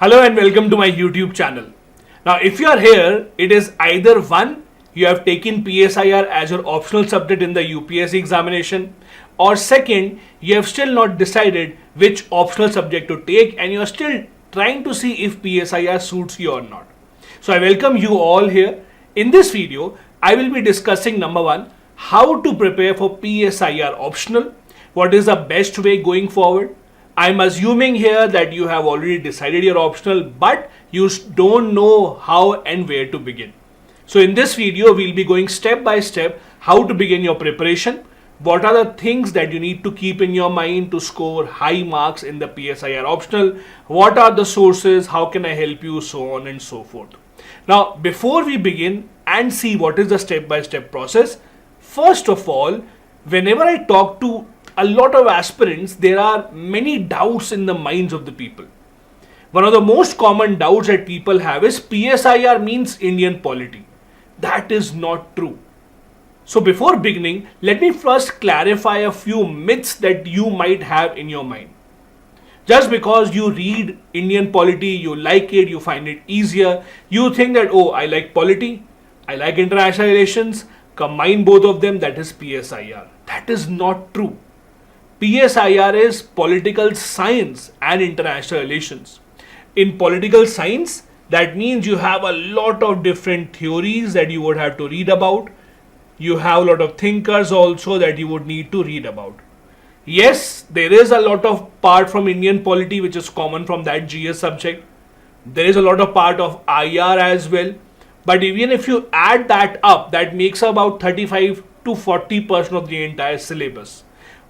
Hello and welcome to my YouTube channel. Now, if you are here, it is either one, you have taken PSIR as your optional subject in the UPSC examination, or second, you have still not decided which optional subject to take and you are still trying to see if PSIR suits you or not. So I welcome you all here. In this video, I will be discussing number one, how to prepare for PSIR optional, what is the best way going forward. I'm assuming here that you have already decided your optional, but you don't know how and where to begin. So in this video, we'll be going step by step how to begin your preparation. What are the things that you need to keep in your mind to score high marks in the PSIR optional? What are the sources? How can I help you? So on and so forth. Now, before we begin and see what is the step-by-step process, first of all, whenever I talk to a lot of aspirants, there are many doubts in the minds of the people. One of the most common doubts that people have is PSIR means Indian polity. That is not true. So before beginning, let me first clarify a few myths that you might have in your mind. Just because you read Indian polity, you like it, you find it easier, you think that, oh, I like polity, I like international relations, combine both of them, that is PSIR. That is not true. PSIR is political science and international relations. In political science, that means you have a lot of different theories that you would have to read about. You have a lot of thinkers also that you would need to read about. Yes, there is a lot of part from Indian polity which is common from that GS subject. There is a lot of part of IR as well. But even if you add that up, that makes about 35 to 40% of the entire syllabus.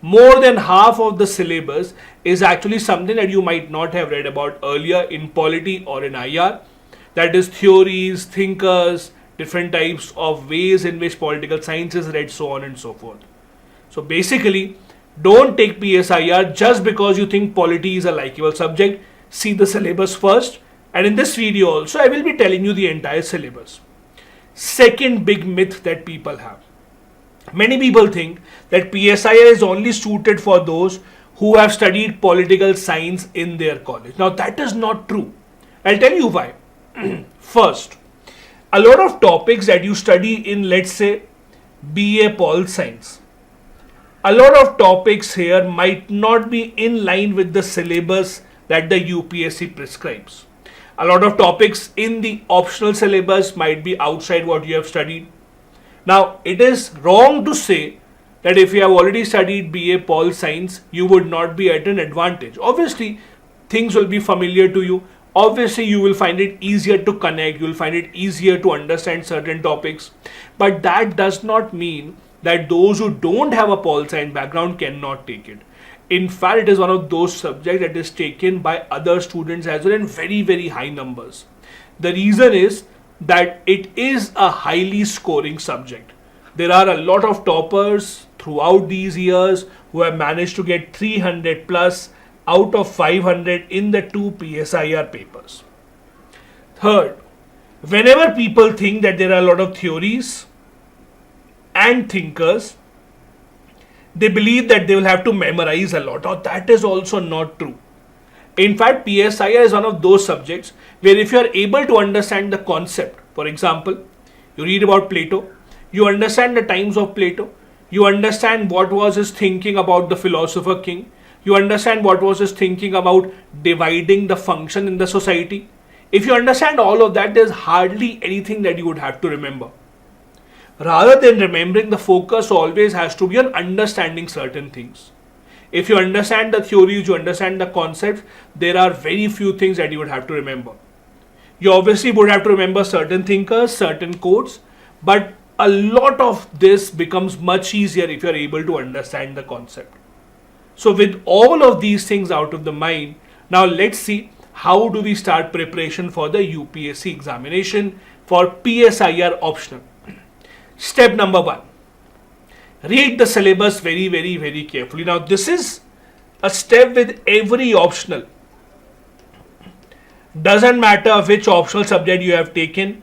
More than half of the syllabus is actually something that you might not have read about earlier in polity or in IR. That is theories, thinkers, different types of ways in which political science is read, so on and so forth. So basically, don't take PSIR just because you think polity is a likeable subject. See the syllabus first. And in this video also, I will be telling you the entire syllabus. Second big myth that people have. Many people think that PSIR is only suited for those who have studied political science in their college. Now that is not true. I'll tell you why. First, a lot of topics that you study in, let's say, BA Pol Science, a lot of topics here might not be in line with the syllabus that the UPSC prescribes. A lot of topics in the optional syllabus might be outside what you have studied. Now, it is wrong to say that if you have already studied BA Pol Science, you would not be at an advantage. Obviously, things will be familiar to you. Obviously, you will find it easier to connect. You will find it easier to understand certain topics. But that does not mean that those who don't have a Pol Science background cannot take it. In fact, it is one of those subjects that is taken by other students as well in very, very high numbers. The reason is that it is a highly scoring subject. There are a lot of toppers throughout these years who have managed to get 300 plus out of 500 in the two PSIR papers. Third, whenever people think that there are a lot of theories and thinkers, they believe that they will have to memorize a lot. Now that is also not true. In fact, PSIR is one of those subjects where if you are able to understand the concept, for example, you read about Plato, you understand the times of Plato, you understand what was his thinking about the philosopher king, you understand what was his thinking about dividing the function in the society. If you understand all of that, there's hardly anything that you would have to remember. Rather than remembering, the focus always has to be on understanding certain things. If you understand the theories, you understand the concepts, there are very few things that you would have to remember. You obviously would have to remember certain thinkers, certain quotes, but a lot of this becomes much easier if you are able to understand the concept. So with all of these things out of the mind, now let's see how do we start preparation for the UPSC examination for PSIR optional. Step number one. Read the syllabus very, very, very carefully. Now, this is a step with every optional. Doesn't matter which optional subject you have taken.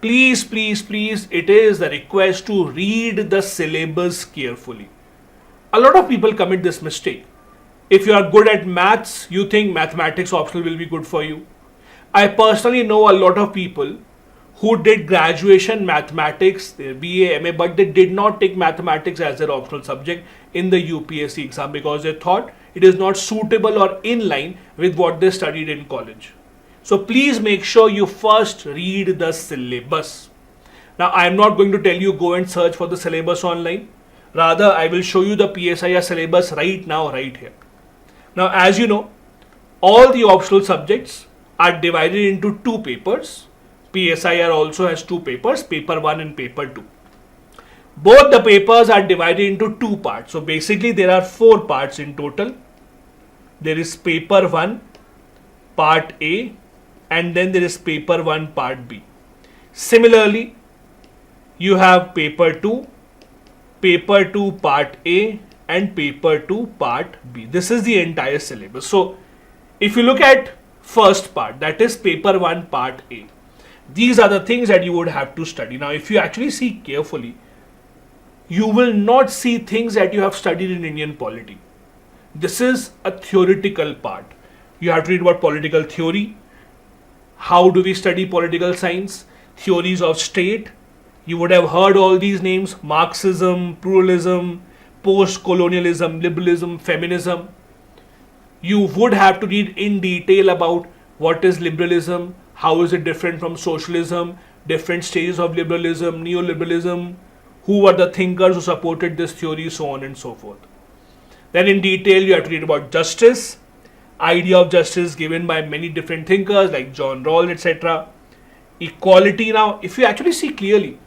Please, please, please, it is a request to read the syllabus carefully. A lot of people commit this mistake. If you are good at maths, you think mathematics optional will be good for you. I personally know a lot of people who did graduation mathematics, their BA, MA, but they did not take mathematics as their optional subject in the UPSC exam because they thought it is not suitable or in line with what they studied in college. So please make sure you first read the syllabus. Now I am not going to tell you go and search for the syllabus online. Rather, I will show you the PSIR syllabus right now, right here. Now, as you know, all the optional subjects are divided into two papers. PSIR also has two papers, paper 1 and paper 2. Both the papers are divided into two parts. So basically there are 4 parts in total. There is paper 1, part A, and then there is paper 1, part B. Similarly, you have paper 2, part A, and paper 2, part B. This is the entire syllabus. So if you look at first part, that is paper 1, part A, these are the things that you would have to study. Now if you actually see carefully, you will not see things that you have studied in Indian polity. This is a theoretical part. You have to read about political theory. How do we study political science? Theories of state. You would have heard all these names: Marxism, pluralism, post-colonialism, liberalism, feminism. You would have to read in detail about what is liberalism, how is it different from socialism, different stages of liberalism, neoliberalism, who were the thinkers who supported this theory, so on and so forth. Then in detail you have to read about justice, idea of justice given by many different thinkers like John Rawls, etc. Equality. Now if you actually see clearly,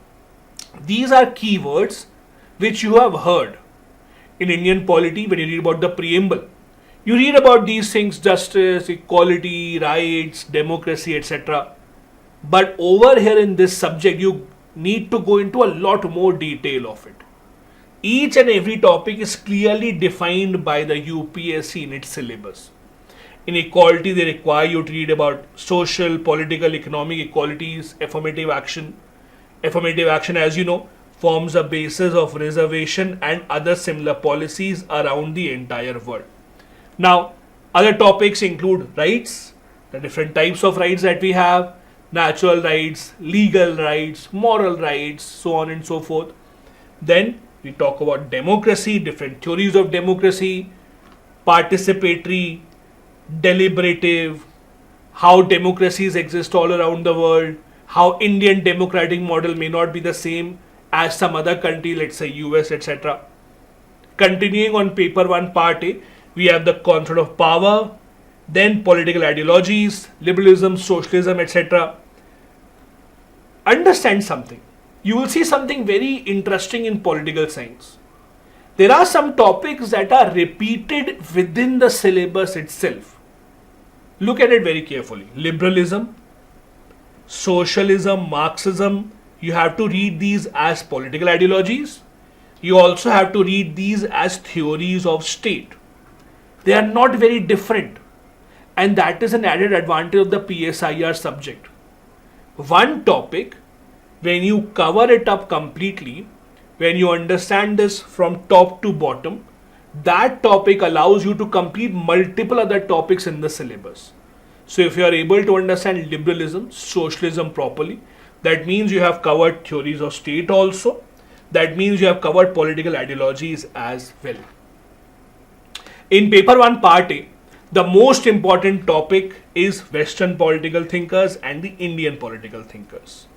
these are keywords which you have heard in Indian polity when you read about the preamble. You read about these things: justice, equality, rights, democracy, etc. But over here in this subject, you need to go into a lot more detail of it. Each and every topic is clearly defined by the UPSC in its syllabus. In equality, they require you to read about social, political, economic equalities, affirmative action. Affirmative action, as you know, forms a basis of reservation and other similar policies around the entire world. Now, other topics include rights, the different types of rights that we have, natural rights, legal rights, moral rights, so on and so forth. Then we talk about democracy, different theories of democracy, participatory, deliberative, how democracies exist all around the world, how Indian democratic model may not be the same as some other country, let's say US, etc. Continuing on paper 1, part A, we have the concept of power, then political ideologies, liberalism, socialism, etc. Understand something. You will see something very interesting in political science. There are some topics that are repeated within the syllabus itself. Look at it very carefully. Liberalism, socialism, Marxism, you have to read these as political ideologies. You also have to read these as theories of state. They are not very different, and that is an added advantage of the PSIR subject. One topic, when you cover it up completely, when you understand this from top to bottom, that topic allows you to complete multiple other topics in the syllabus. So if you are able to understand liberalism, socialism properly, that means you have covered theories of state also. That means you have covered political ideologies as well. In paper 1, part A, the most important topic is Western political thinkers and the Indian political thinkers.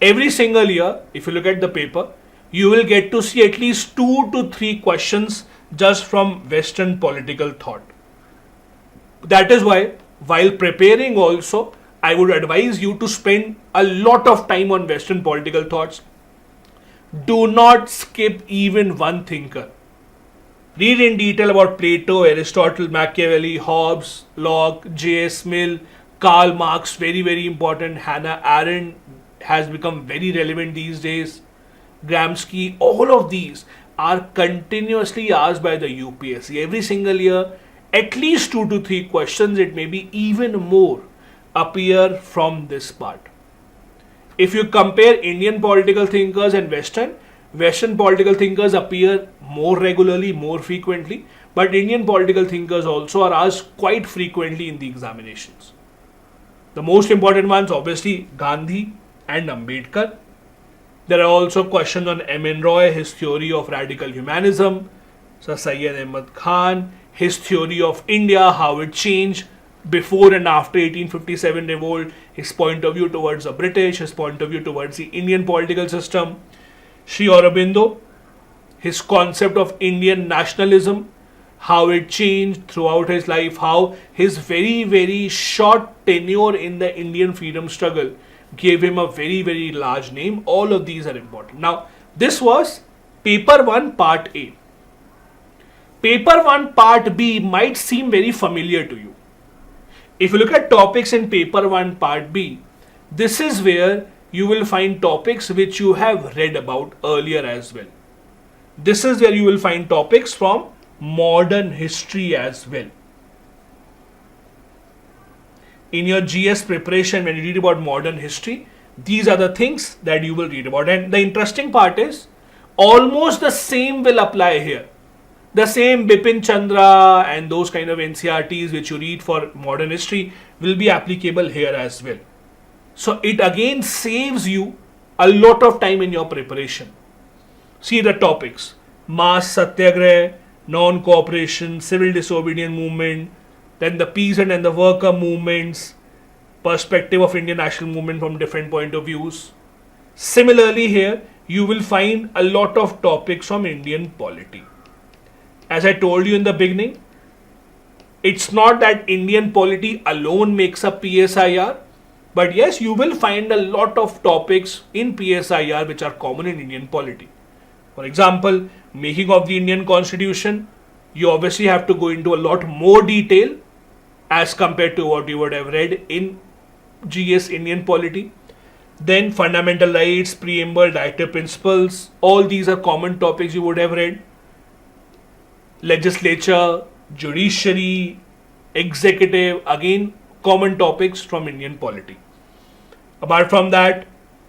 Every single year, if you look at the paper, you will get to see at least 2 to 3 questions just from Western political thought. That is why, while preparing also, I would advise you to spend a lot of time on Western political thoughts. Do not skip even one thinker. Read in detail about Plato, Aristotle, Machiavelli, Hobbes, Locke, J.S. Mill, Karl Marx, very, very important. Hannah Arendt has become very relevant these days. Gramsci, all of these are continuously asked by the UPSC. Every single year, at least 2 to 3 questions, it may be even more, appear from this part. If you compare Indian political thinkers and Western political thinkers appear more regularly, more frequently, but Indian political thinkers also are asked quite frequently in the examinations. The most important ones, obviously, Gandhi and Ambedkar. There are also questions on M.N. Roy, his theory of radical humanism, Sir Syed Ahmad Khan, his theory of India, how it changed before and after 1857 revolt, his point of view towards the British, his point of view towards the Indian political system, Sri Aurobindo, his concept of Indian nationalism, how it changed throughout his life, how his very, very short tenure in the Indian freedom struggle gave him a very, very large name. All of these are important. Now, this was paper 1 part A. Paper 1 part B might seem very familiar to you. If you look at topics in paper 1 part B, this is where you will find topics which you have read about earlier as well. This is where you will find topics from modern history as well. In your GS preparation, when you read about modern history, these are the things that you will read about. And the interesting part is, almost the same will apply here. The same Bipin Chandra and those kind of NCRTs which you read for modern history will be applicable here as well. So it again saves you a lot of time in your preparation. See the topics: mass satyagrah, non-cooperation, civil disobedience movement, then the peasant and the worker movements, perspective of Indian national movement from different point of views. Similarly here, you will find a lot of topics from Indian polity. As I told you in the beginning, it's not that Indian polity alone makes up PSIR, but yes, you will find a lot of topics in PSIR which are common in Indian polity. For example, making of the Indian Constitution, you obviously have to go into a lot more detail as compared to what you would have read in GS Indian polity. Then fundamental rights, preamble, directive principles, all these are common topics you would have read. Legislature, judiciary, executive, again common topics from Indian polity. Apart from that,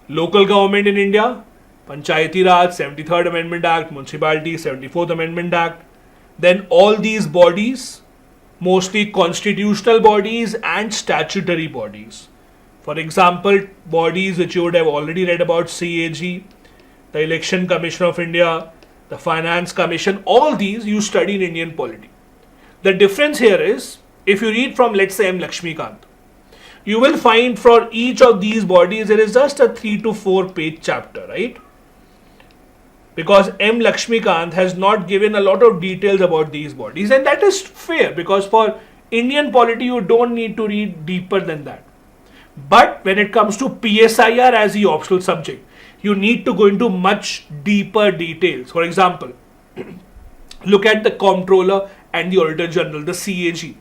local government in India, Panchayati Raj, 73rd Amendment Act, Municipality, 74th Amendment Act. Then all these bodies, mostly constitutional bodies and statutory bodies. For example, bodies which you would have already read about: CAG, the Election Commission of India, the Finance Commission, all these you study in Indian polity. The difference here is, if you read from, let's say, M. Lakshmikant, you will find for each of these bodies there is just a 3 to 4 page chapter, right? Because M. Lakshmikant has not given a lot of details about these bodies, and that is fair, because for Indian polity you don't need to read deeper than that. But when it comes to PSIR as the optional subject, you need to go into much deeper details. For example, look at the Comptroller and the Auditor General, the CAG.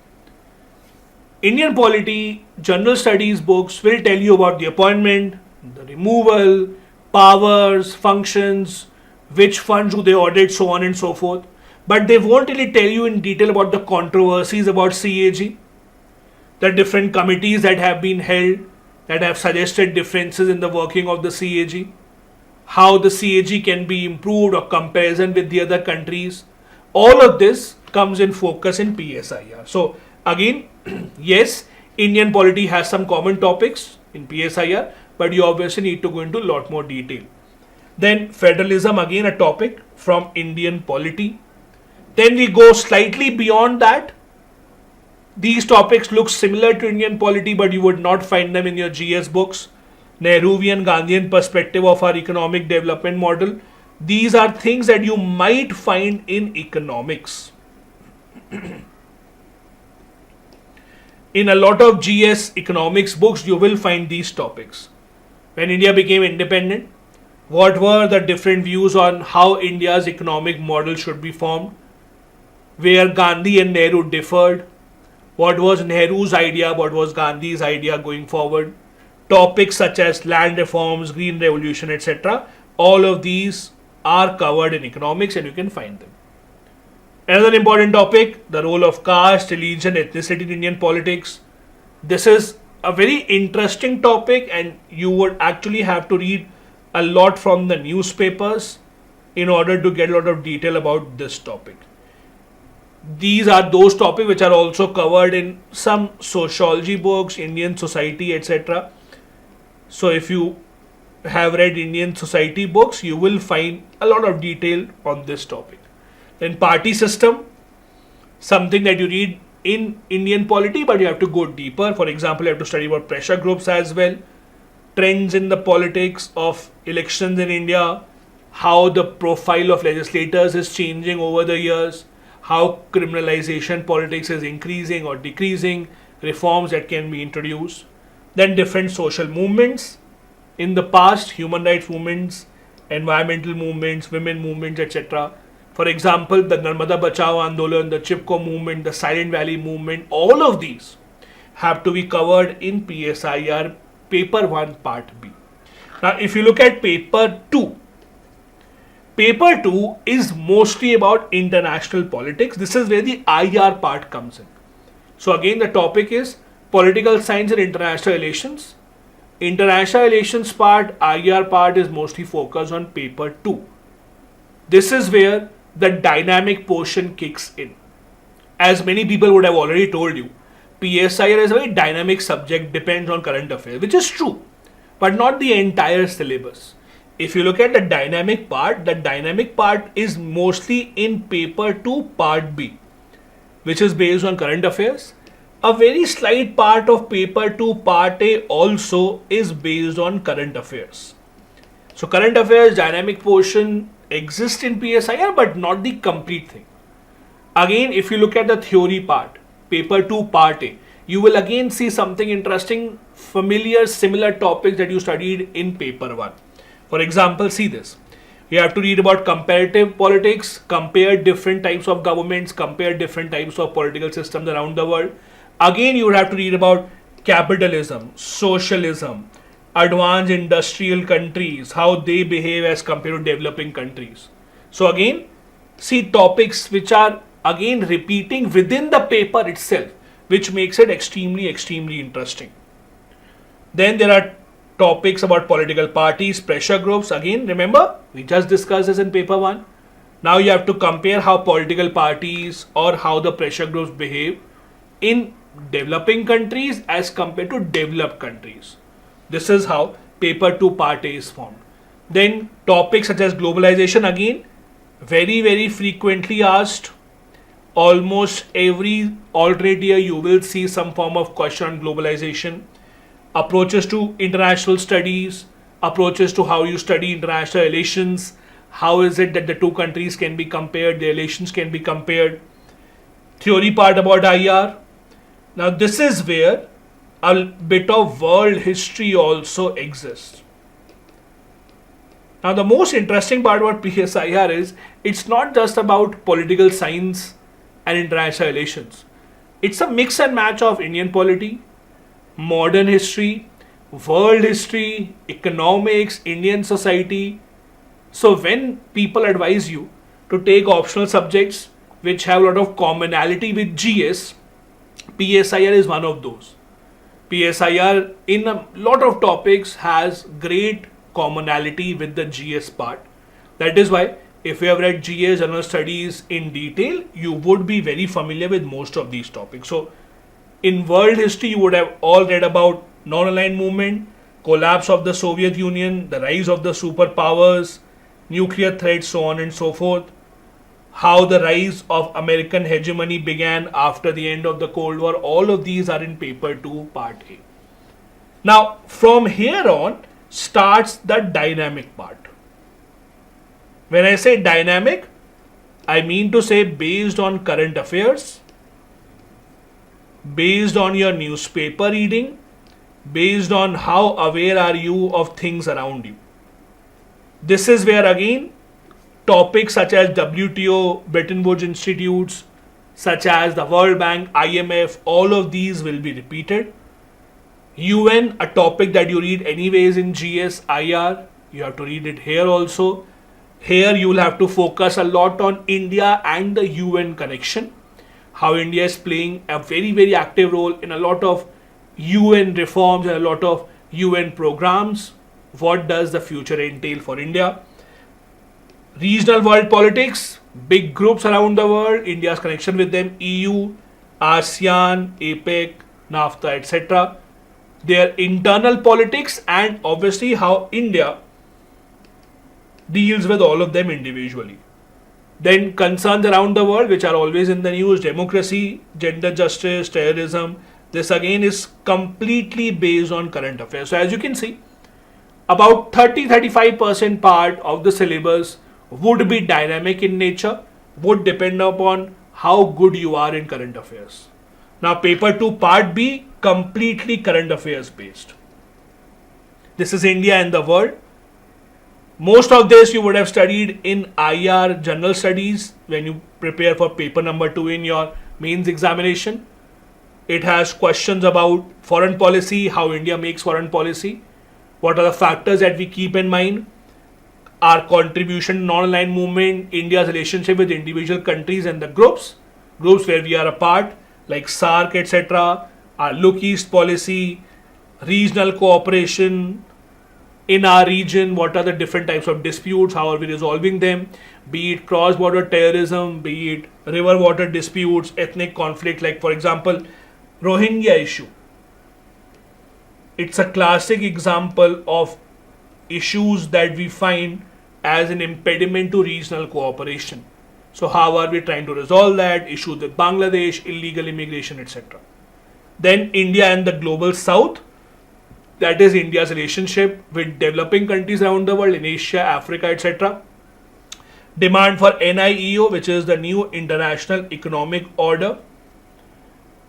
Indian polity general studies books will tell you about the appointment, the removal, powers, functions, which funds do they audit, so on and so forth. But they won't really tell you in detail about the controversies about CAG, the different committees that have been held that have suggested differences in the working of the CAG, how the CAG can be improved or comparison with the other countries. All of this comes in focus in PSIR. So again, yes, Indian polity has some common topics in PSIR, but you obviously need to go into a lot more detail. Then federalism, again a topic from Indian polity. Then we go slightly beyond that. These topics look similar to Indian polity, but you would not find them in your GS books. Nehruvian Gandhian perspective of our economic development model. These are things that you might find in economics. In a lot of GS economics books, you will find these topics. When India became independent, what were the different views on how India's economic model should be formed? Where Gandhi and Nehru differed? What was Nehru's idea? What was Gandhi's idea going forward? Topics such as land reforms, green revolution, etc. All of these are covered in economics and you can find them. Another important topic, the role of caste, religion, ethnicity in Indian politics. This is a very interesting topic and you would actually have to read a lot from the newspapers in order to get a lot of detail about this topic. These are those topics which are also covered in some sociology books, Indian society, etc. So if you have read Indian society books, you will find a lot of detail on this topic. Then party system, something that you read in Indian polity, but you have to go deeper. For example, you have to study about pressure groups as well, trends in the politics of elections in India, how the profile of legislators is changing over the years, how criminalization politics is increasing or decreasing, reforms that can be introduced. Then different social movements in the past, human rights movements, environmental movements, women movements, etc. For example, the Narmada Bachao Andolan, the Chipko movement, the Silent Valley movement, all of these have to be covered in PSIR Paper 1 Part B. Now, if you look at Paper 2, Paper 2 is mostly about international politics. This is where the IR part comes in. So again, the topic is political science and international relations. International relations part, IR part is mostly focused on Paper 2. This is where the dynamic portion kicks in. As many people would have already told you, PSIR is a very dynamic subject, depends on current affairs, which is true, but not the entire syllabus. If you look at the dynamic part is mostly in Paper 2 Part B, which is based on current affairs. A very slight part of Paper 2 Part A also is based on current affairs. So current affairs dynamic portion exists in PSIR, but not the complete thing. Again, if you look at the theory part, Paper 2 Part A, you will again see something interesting, familiar, similar topics that you studied in Paper 1. For example, see this. You have to read about comparative politics, compare different types of governments, compare different types of political systems around the world. Again, you would have to read about capitalism, socialism, advanced industrial countries, how they behave as compared to developing countries. So again, see topics which are again repeating within the paper itself, which makes it extremely interesting. Then there are topics about political parties, pressure groups. Again, remember, we just discussed this in Paper 1. Now you have to compare how political parties or how the pressure groups behave in developing countries as compared to developed countries. This is how Paper 2 Part A is formed. Then topics such as globalization, again, very frequently asked. Almost every alternate year you will see some form of question on globalization. Approaches to international studies, approaches to how you study international relations, how is it that the two countries can be compared, the relations can be compared. Theory part about IR. Now this is where a bit of world history also exists. Now the most interesting part about PSIR is it's not just about political science and international relations. It's a mix and match of Indian polity, modern history, world history, economics, Indian society. So when people advise you to take optional subjects which have a lot of commonality with GS, PSIR is one of those. PSIR in a lot of topics has great commonality with the GS part. That is why if you have read GS General Studies in detail, you would be very familiar with most of these topics. So in world history, you would have all read about non-aligned movement, collapse of the Soviet Union, the rise of the superpowers, nuclear threats, so on and so forth, how the rise of American hegemony began after the end of the Cold War. All of these are in Paper 2 Part A. Now, from here on starts the dynamic part. When I say dynamic, I mean to say based on current affairs, based on your newspaper reading, based on how aware are you of things around you. This is where again topics such as WTO, Bretton Woods institutes, such as the World Bank, IMF, all of these will be repeated. UN, a topic that you read anyways in GS, IR, you have to read it here also. Here you will have to focus a lot on India and the UN connection. How India is playing a very active role in a lot of UN reforms and a lot of UN programs. What does the future entail for India? Regional world politics, big groups around the world, India's connection with them, EU, ASEAN, APEC, NAFTA, etc. Their internal politics and obviously how India deals with all of them individually. Then concerns around the world which are always in the news, democracy, gender justice, terrorism. This again is completely based on current affairs. So as you can see, about 30-35% part of the syllabus would be dynamic in nature, would depend upon how good you are in current affairs. Now paper 2 part B, completely current affairs based. This is India and the world. Most of this you would have studied in IR general studies when you prepare for paper number 2 in your mains examination. It has questions about foreign policy, how India makes foreign policy, what are the factors that we keep in mind, our contribution to non-aligned movement, India's relationship with individual countries and the groups where we are a part, like SARC, etc., our Look East policy, regional cooperation in our region, what are the different types of disputes, how are we resolving them, be it cross-border terrorism, be it river water disputes, ethnic conflict, like for example, Rohingya issue. It's a classic example of issues that we find as an impediment to regional cooperation. So how are we trying to resolve that? Issues with Bangladesh, illegal immigration, etc. Then India and the global south, that is India's relationship with developing countries around the world in Asia, Africa, etc. Demand for NIEO, which is the new international economic order.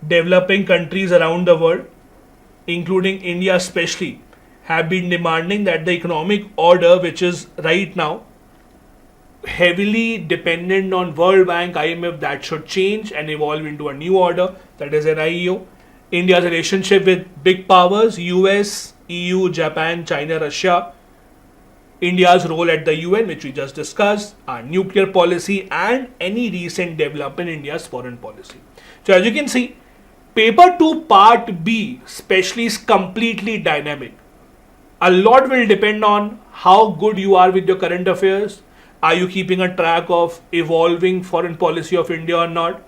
Developing countries around the world, including India especially, have been demanding that the economic order, which is right now heavily dependent on World Bank, IMF, that should change and evolve into a new order, that is NIEO. India's relationship with big powers, US, EU, Japan, China, Russia. India's role at the UN, which we just discussed, our nuclear policy, and any recent development in India's foreign policy. So as you can see, paper 2 part B especially is completely dynamic. A lot will depend on how good you are with your current affairs. Are you keeping a track of evolving foreign policy of India or not?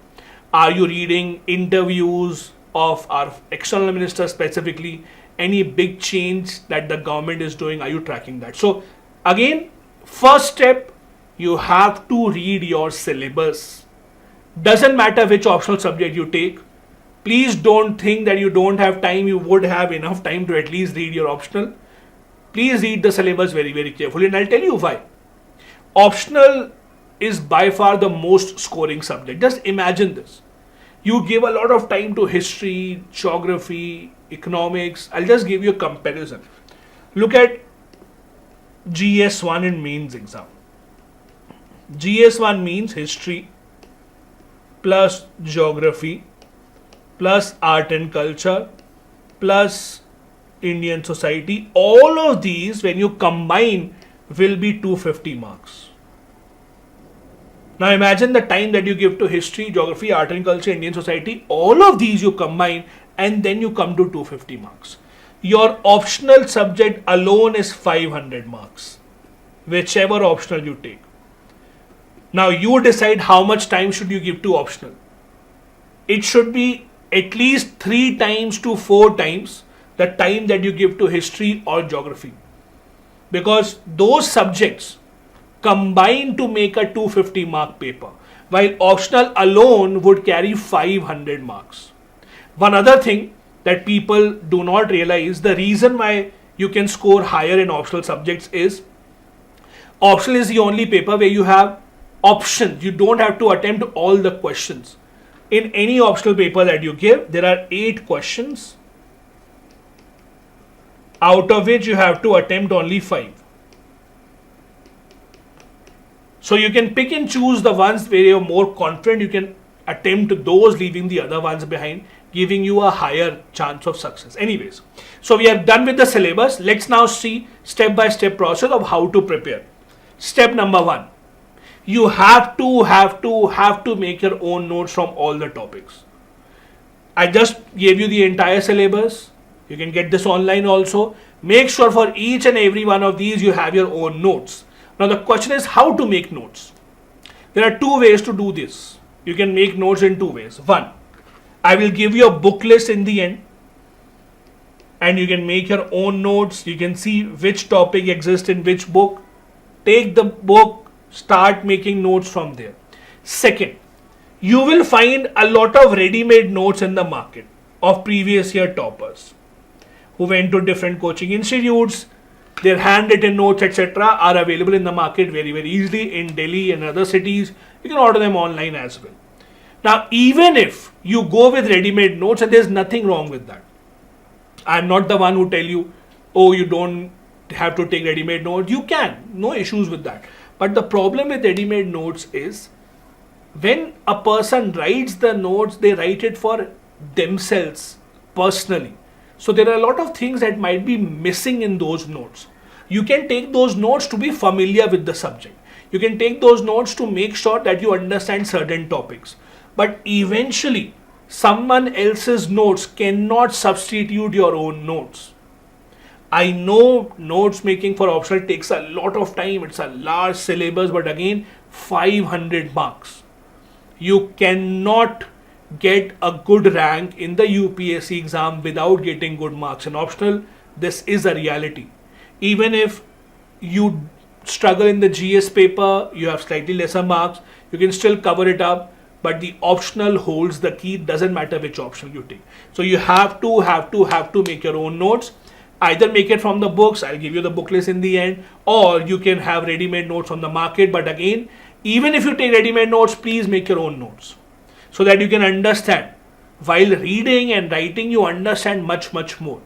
Are you reading interviews of our external minister specifically? Any big change that the government is doing, are you tracking that? So again, first step, you have to read your syllabus. Doesn't matter which optional subject you take. Please don't think that you don't have time. You would have enough time to at least read your optional. Please read the syllabus very, very carefully, and I'll tell you why. Optional is by far the most scoring subject. Just imagine this. You give a lot of time to history, geography, economics. I'll just give you a comparison. Look at GS1 in mains exam. GS1 means history plus geography plus art and culture plus Indian society. All of these, when you combine, will be 250 marks. Now imagine the time that you give to history, geography, art and culture, Indian society. All of these you combine and then you come to 250 marks. Your optional subject alone is 500 marks, whichever optional you take. Now you decide how much time should you give to optional. It should be at least 3 times to 4 times the time that you give to history or geography. Because those subjects combine to make a 250 mark paper, while optional alone would carry 500 marks. One other thing that people do not realize, the reason why you can score higher in optional subjects is, optional is the only paper where you have options. You don't have to attempt all the questions. In any optional paper that you give, there are 8 questions, out of which you have to attempt only 5. So you can pick and choose the ones where you're more confident. You can attempt those, leaving the other ones behind, giving you a higher chance of success. Anyways, so we are done with the syllabus. Let's now see step-by-step process of how to prepare. Step number 1. You have to make your own notes from all the topics. I just gave you the entire syllabus. You can get this online also. Make sure for each and every one of these you have your own notes. Now the question is how to make notes. There are two ways to do this. You can make notes in two ways. One, I will give you a book list in the end and you can make your own notes. You can see which topic exists in which book. Take the book, start making notes from there. Second, you will find a lot of ready-made notes in the market of previous year toppers who went to different coaching institutes. Their handwritten notes, etc., are available in the market very, very easily in Delhi and other cities. You can order them online as well. Now, even if you go with ready-made notes, and there's nothing wrong with that. I'm not the one who tell you, oh, you don't have to take ready-made notes. You can, no issues with that. But the problem with ready-made notes is when a person writes the notes, they write it for themselves personally. So there are a lot of things that might be missing in those notes. You can take those notes to be familiar with the subject. You can take those notes to make sure that you understand certain topics. But eventually, someone else's notes cannot substitute your own notes. I know notes making for optional takes a lot of time. It's a large syllabus, but again, 500 marks. You cannot get a good rank in the UPSC exam without getting good marks in optional. This is a reality. Even if you struggle in the GS paper, you have slightly lesser marks, you can still cover it up, but the optional holds the key. Doesn't matter which option you take. So you have to make your own notes. Either make it from the books, I'll give you the book list in the end, or you can have ready-made notes on the market. But again, even if you take ready-made notes, please make your own notes, so that you can understand. While reading and writing, you understand much more.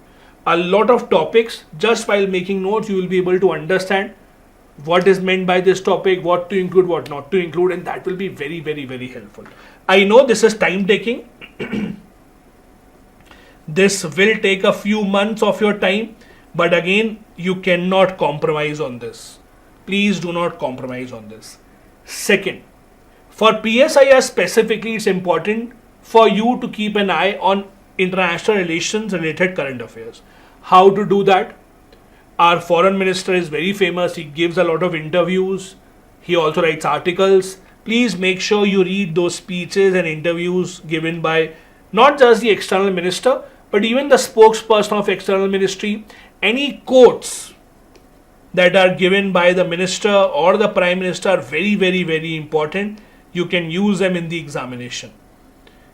A lot of topics, just while making notes, you will be able to understand what is meant by this topic, what to include, what not to include, and that will be very, very helpful. I know this is time taking. This will take a few months of your time, but again, you cannot compromise on this. Please do not compromise on this. Second, for PSIR specifically, it's important for you to keep an eye on international relations related current affairs. How to do that? Our foreign minister is very famous. He gives a lot of interviews. He also writes articles. Please make sure you read those speeches and interviews given by not just the external minister, but even the spokesperson of external ministry. Any quotes that are given by the minister or the prime minister are very important. You can use them in the examination.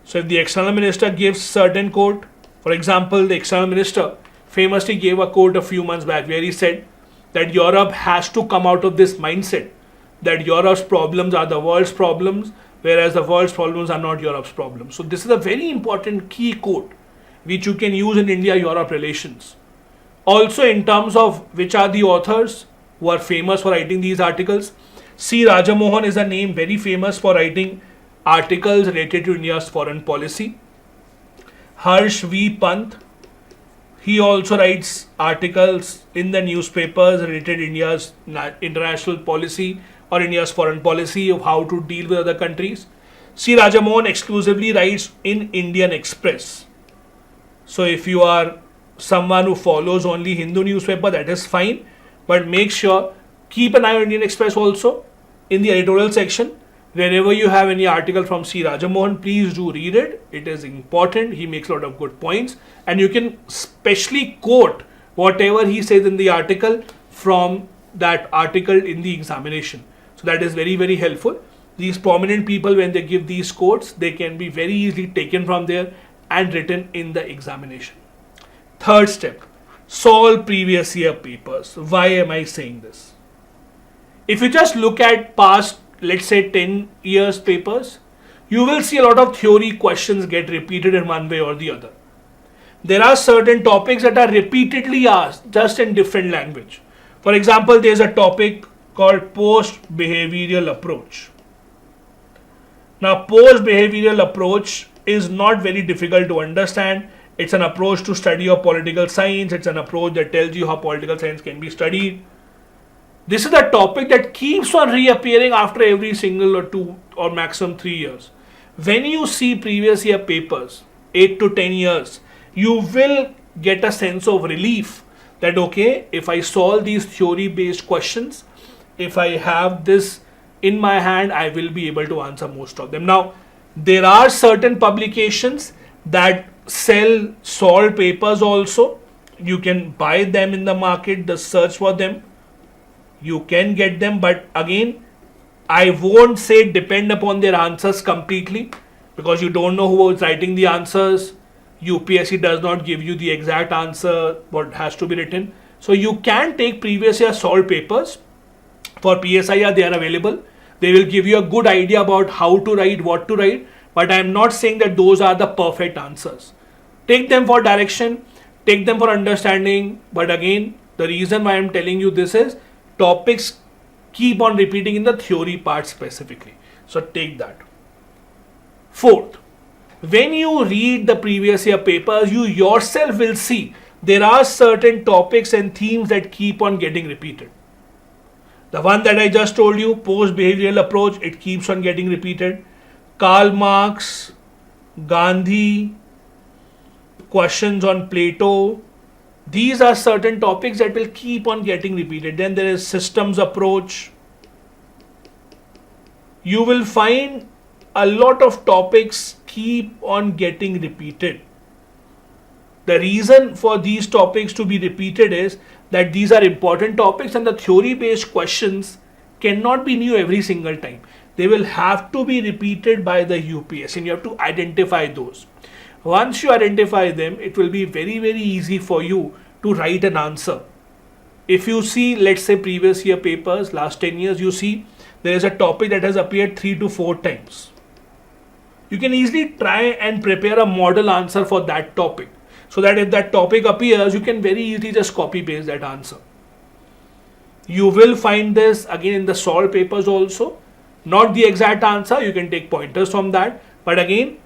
So if the external minister gives certain quote, for example, the external minister famously gave a quote a few months back where he said that Europe has to come out of this mindset that Europe's problems are the world's problems, whereas the world's problems are not Europe's problems. So this is a very important key quote which you can use in India-Europe relations. Also, in terms of which are the authors who are famous for writing these articles, C. Rajamohan is a name very famous for writing articles related to India's foreign policy. Harsh V. Pant, he also writes articles in the newspapers related to India's international policy or India's foreign policy of how to deal with other countries. C. Rajamohan exclusively writes in Indian Express. So if you are someone who follows only Hindu newspaper, that is fine. But make sure, keep an eye on Indian Express also in the editorial section. Wherever you have any article from C. Rajamohan, please do read it. It is important. He makes a lot of good points. And you can specially quote whatever he says in the article from that article in the examination. So that is very helpful. These prominent people, when they give these quotes, they can be very easily taken from there and written in the examination. Third step, solve previous year papers. Why am I saying this? If you just look at past, let's say 10 years papers, you will see a lot of theory questions get repeated in one way or the other. There are certain topics that are repeatedly asked just in different language. For example, there's a topic called post-behavioral approach. Now, post-behavioral approach is not very difficult to understand. It's an approach to study of political science. It's an approach that tells you how political science can be studied. This is a topic that keeps on reappearing after every single or 2 or maximum 3 years. When you see previous year papers, 8 to 10 years, you will get a sense of relief that okay, if I solve these theory based questions if I have this in my hand, I will be able to answer most of them. Now, there are certain publications that sell solved papers also. You can buy them in the market, the search for them. You can get them, but again, I won't say depend upon their answers completely, because you don't know who is writing the answers. UPSC does not give you the exact answer, what has to be written. So you can take previous year solved papers. For PSIR, they are available. They will give you a good idea about how to write, what to write, but I am not saying that those are the perfect answers. Take them for direction, take them for understanding, but again, the reason why I am telling you this is topics keep on repeating in the theory part specifically. So take that. Fourth, when you read the previous year papers, you yourself will see there are certain topics and themes that keep on getting repeated. The one that I just told you, post-behavioral approach, it keeps on getting repeated. Karl Marx, Gandhi, questions on Plato. These are certain topics that will keep on getting repeated. Then there is systems approach. You will find a lot of topics keep on getting repeated. The reason for these topics to be repeated is that these are important topics and the theory based questions cannot be new every single time. They will have to be repeated by the UPSC and you have to identify those. Once you identify them, it will be very, very easy for you to write an answer. If you see, let's say previous year papers, last 10 years, you see there is a topic that has appeared 3 to 4 times. You can easily try and prepare a model answer for that topic, so that if that topic appears, you can very easily just copy paste that answer. You will find this again in the solved papers also. Not the exact answer, you can take pointers from that. But again,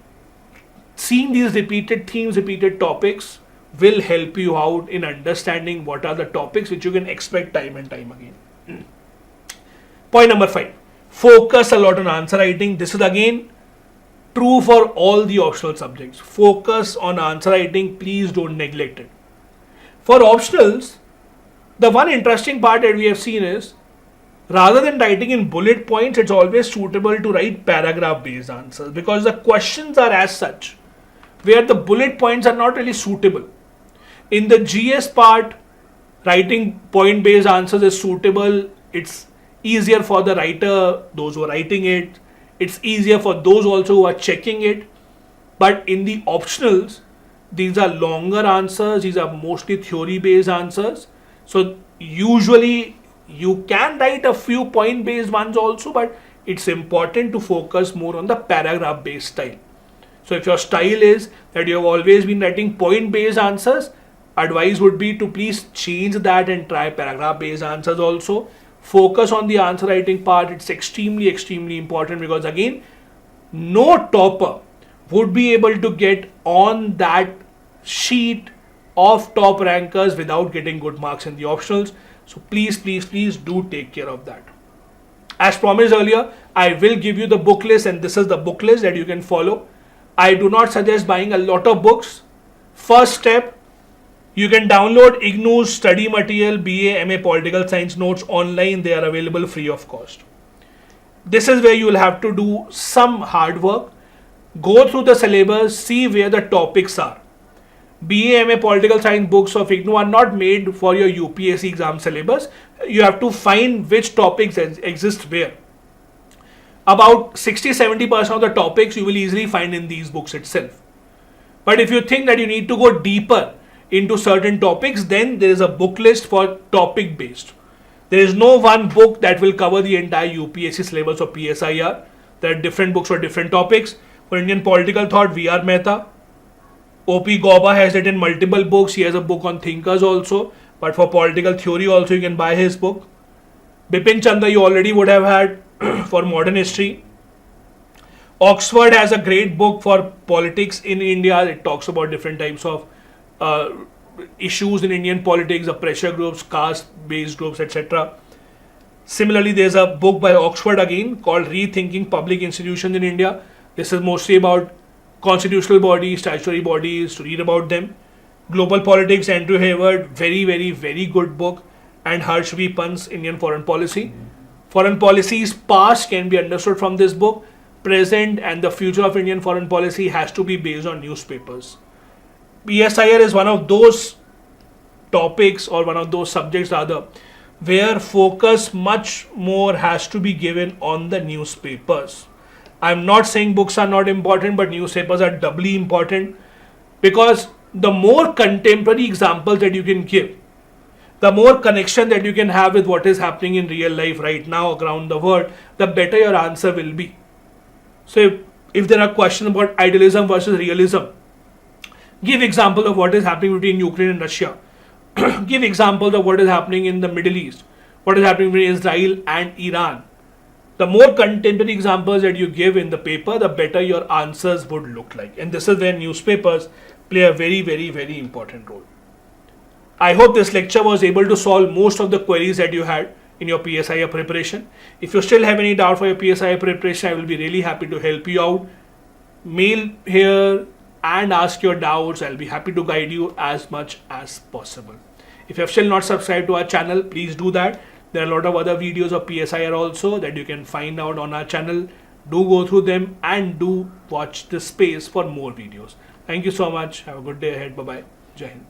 seeing these repeated themes, repeated topics will help you out in understanding what are the topics which you can expect time and time again. Point number 5, focus a lot on answer writing. This is again true for all the optional subjects. Focus on answer writing, please don't neglect it. For optionals, the one interesting part that we have seen is, rather than writing in bullet points, it's always suitable to write paragraph based answers, because the questions are as such, where the bullet points are not really suitable. In the GS part, writing point based answers is suitable. It's easier for the writer, those who are writing it. It's easier for those also who are checking it. But in the optionals, these are longer answers. These are mostly theory based answers. So usually you can write a few point based ones also, but it's important to focus more on the paragraph based style. So if your style is that you have always been writing point based answers, advice would be to please change that and try paragraph based answers also. Focus on the answer writing part. It's extremely, extremely important, because again, no topper would be able to get on that sheet of top rankers without getting good marks in the optionals. So please, please, please do take care of that. As promised earlier, I will give you the book list, and this is the book list that you can follow. I do not suggest buying a lot of books. First step, you can download IGNOU's study material, BA, MA Political Science notes online. They are available free of cost. This is where you will have to do some hard work. Go through the syllabus, see where the topics are. BA, MA Political Science books of IGNOU are not made for your UPSC exam syllabus. You have to find which topics exist where. About 60-70% of the topics you will easily find in these books itself. But if you think that you need to go deeper into certain topics, then there is a book list for topic based. There is no one book that will cover the entire UPSC syllabus or PSIR. There are different books for different topics. For Indian political thought, V.R. Mehta. O.P. Gauba has written multiple books. He has a book on thinkers also. But for political theory also, you can buy his book. Bipin Chandra you already would have had for modern history. Oxford has a great book for politics in India. It talks about different types of issues in Indian politics, the pressure groups, caste-based groups, etc. Similarly, there's a book by Oxford again called Rethinking Public Institutions in India. This is mostly about constitutional bodies, statutory bodies, to read about them. Global Politics, Andrew Hayward, very, very, very good book. And Harsh V. Pant's Indian Foreign Policy. Foreign policy's past can be understood from this book. Present and the future of Indian foreign policy has to be based on newspapers. PSIR is one of those topics or one of those subjects rather where focus much more has to be given on the newspapers. I'm not saying books are not important, but newspapers are doubly important because the more contemporary examples that you can give, the more connection that you can have with what is happening in real life right now around the world, the better your answer will be. So if there are questions about idealism versus realism, give example of what is happening between Ukraine and Russia. Give examples of what is happening in the Middle East, what is happening between Israel and Iran. The more contemporary examples that you give in the paper, the better your answers would look like. And this is where newspapers play a very, very, very important role. I hope this lecture was able to solve most of the queries that you had in your PSIR preparation. If you still have any doubt for your PSIR preparation, I will be really happy to help you out. Mail here and ask your doubts. I'll be happy to guide you as much as possible. If you have still not subscribed to our channel, please do that. There are a lot of other videos of PSIR also that you can find out on our channel. Do go through them and do watch this space for more videos. Thank you so much. Have a good day ahead. Bye-bye. Jai Hind.